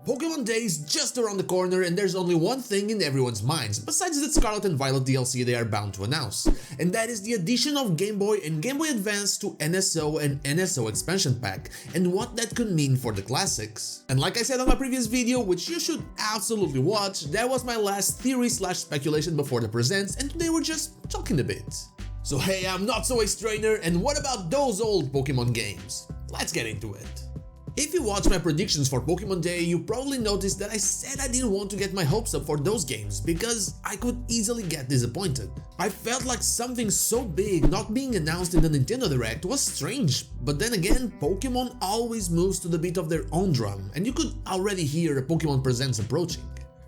Pokémon Day is just around the corner and there's only one thing in everyone's minds, besides the Scarlet and Violet DLC they are bound to announce, and that is the addition of Game Boy and Game Boy Advance to NSO and NSO Expansion Pack, and what that could mean for the classics. And like I said on my previous video, which you should absolutely watch, that was my last theory/speculation before the presents, and today we're just talking a bit. So hey, I'm Not So Ace Trainer, and what about those old Pokemon games? Let's get into it. If you watched my predictions for Pokemon Day, you probably noticed that I said I didn't want to get my hopes up for those games because I could easily get disappointed. I felt like something so big not being announced in the Nintendo Direct was strange, but then again, Pokemon always moves to the beat of their own drum, and you could already hear a Pokemon Presents approaching.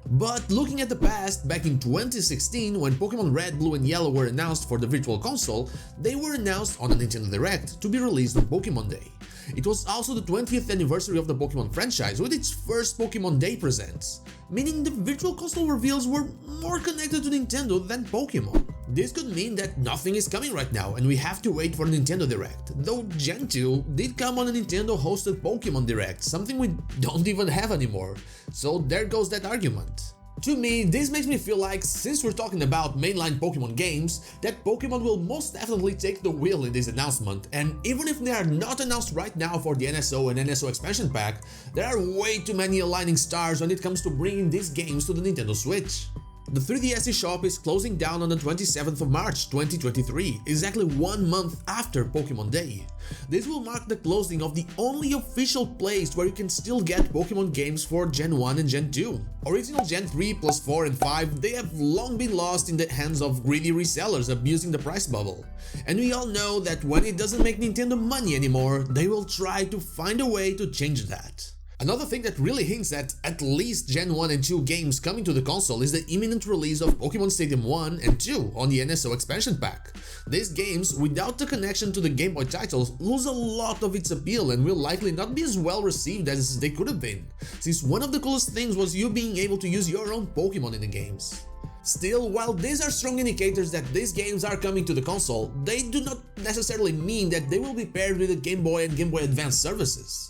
But looking at the past, back in 2016, when Pokemon Red, Blue and Yellow were announced for the Virtual Console, they were announced on a Nintendo Direct to be released on Pokemon Day. It was also the 20th anniversary of the Pokemon franchise with its first Pokemon Day presents, meaning the Virtual Console reveals were more connected to Nintendo than Pokemon. This could mean that nothing is coming right now and we have to wait for Nintendo Direct, though Gen 2 did come on a Nintendo hosted Pokemon Direct, something we don't even have anymore, so there goes that argument. To me, this makes me feel like, since we're talking about mainline Pokemon games, that Pokemon will most definitely take the wheel in this announcement, and even if they are not announced right now for the NSO and NSO Expansion Pack, there are way too many aligning stars when it comes to bringing these games to the Nintendo Switch. The 3DS eShop is closing down on the 27th of March 2023, exactly 1 month after Pokemon Day. This will mark the closing of the only official place where you can still get Pokemon games for Gen 1 and Gen 2. Original Gen 3 plus 4 and 5, they have long been lost in the hands of greedy resellers abusing the price bubble. And we all know that when it doesn't make Nintendo money anymore, they will try to find a way to change that. Another thing that really hints at least Gen 1 and 2 games coming to the console is the imminent release of Pokémon Stadium 1 and 2 on the NSO Expansion Pack. These games, without the connection to the Game Boy titles, lose a lot of its appeal and will likely not be as well received as they could have been, since one of the coolest things was you being able to use your own Pokémon in the games. Still, while these are strong indicators that these games are coming to the console, they do not necessarily mean that they will be paired with the Game Boy and Game Boy Advance services.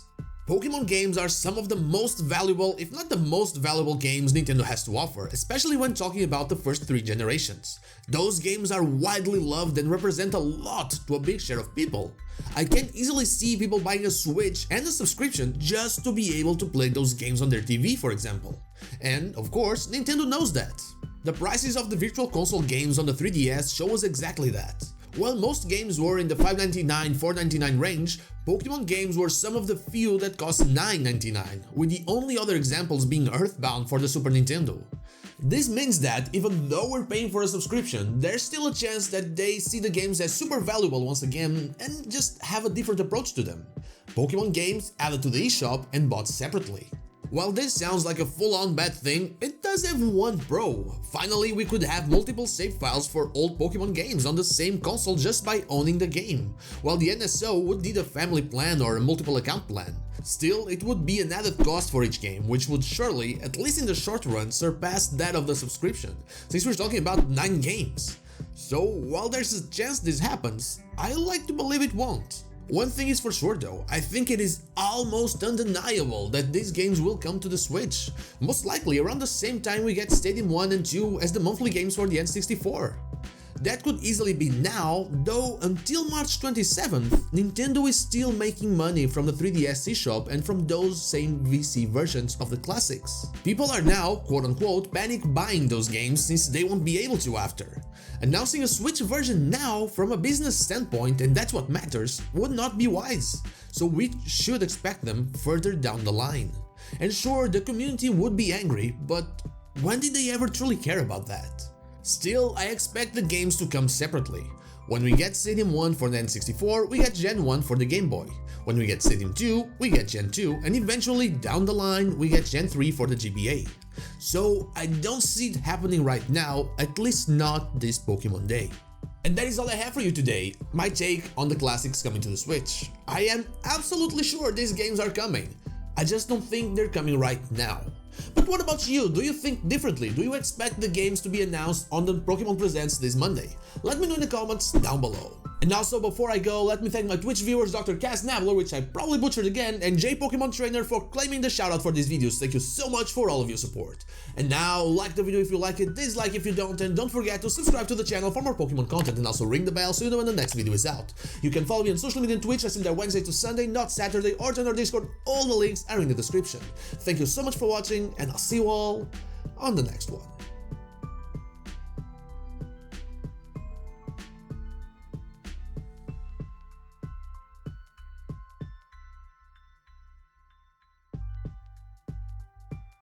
Pokemon games are some of the most valuable, if not the most valuable games Nintendo has to offer, especially when talking about the first 3 generations. Those games are widely loved and represent a lot to a big share of people. I can easily see people buying a Switch and a subscription just to be able to play those games on their TV, for example. And, of course, Nintendo knows that. The prices of the Virtual Console games on the 3DS show us exactly that. While most games were in the $5.99–$4.99 range, Pokemon games were some of the few that cost $9.99, with the only other examples being Earthbound for the Super Nintendo. This means that, even though we're paying for a subscription, there's still a chance that they see the games as super valuable once again and just have a different approach to them. Pokemon games added to the eShop and bought separately. While this sounds like a full-on bad thing, it does have one pro. Finally, we could have multiple save files for old Pokemon games on the same console just by owning the game, while the NSO would need a family plan or a multiple account plan. Still, it would be an added cost for each game, which would surely, at least in the short run, surpass that of the subscription, since we're talking about 9 games. So, while there's a chance this happens, I like to believe it won't. One thing is for sure though, I think it is almost undeniable that these games will come to the Switch, most likely around the same time we get Stadium 1 and 2 as the monthly games for the N64. That could easily be now, though until March 27th, Nintendo is still making money from the 3DS eShop and from those same VC versions of the classics. People are now, quote-unquote, panic buying those games since they won't be able to after. Announcing a Switch version now, from a business standpoint, and that's what matters, would not be wise, so we should expect them further down the line. And sure, the community would be angry, but when did they ever truly care about that? Still, I expect the games to come separately. When we get Stadium 1 for the N64, we get Gen 1 for the Game Boy. When we get Stadium 2, we get Gen 2, and eventually, down the line, we get Gen 3 for the GBA. So, I don't see it happening right now, at least not this Pokemon Day. And that is all I have for you today, my take on the classics coming to the Switch. I am absolutely sure these games are coming. I just don't think they're coming right now. But what about you? Do you think differently? Do you expect the games to be announced on the Pokemon Presents this Monday? Let me know in the comments down below. And also, before I go, let me thank my Twitch viewers, Dr. Cass Nabler, which I probably butchered again, and J Pokemon Trainer for claiming the shoutout for these videos. Thank you so much for all of your support. And now, like the video if you like it, dislike if you don't, and don't forget to subscribe to the channel for more Pokemon content, and also ring the bell so you know when the next video is out. You can follow me on social media and Twitch. I stream there Wednesday to Sunday, not Saturday, or join our Discord. All the links are in the description. Thank you so much for watching, and I'll see you all on the next one.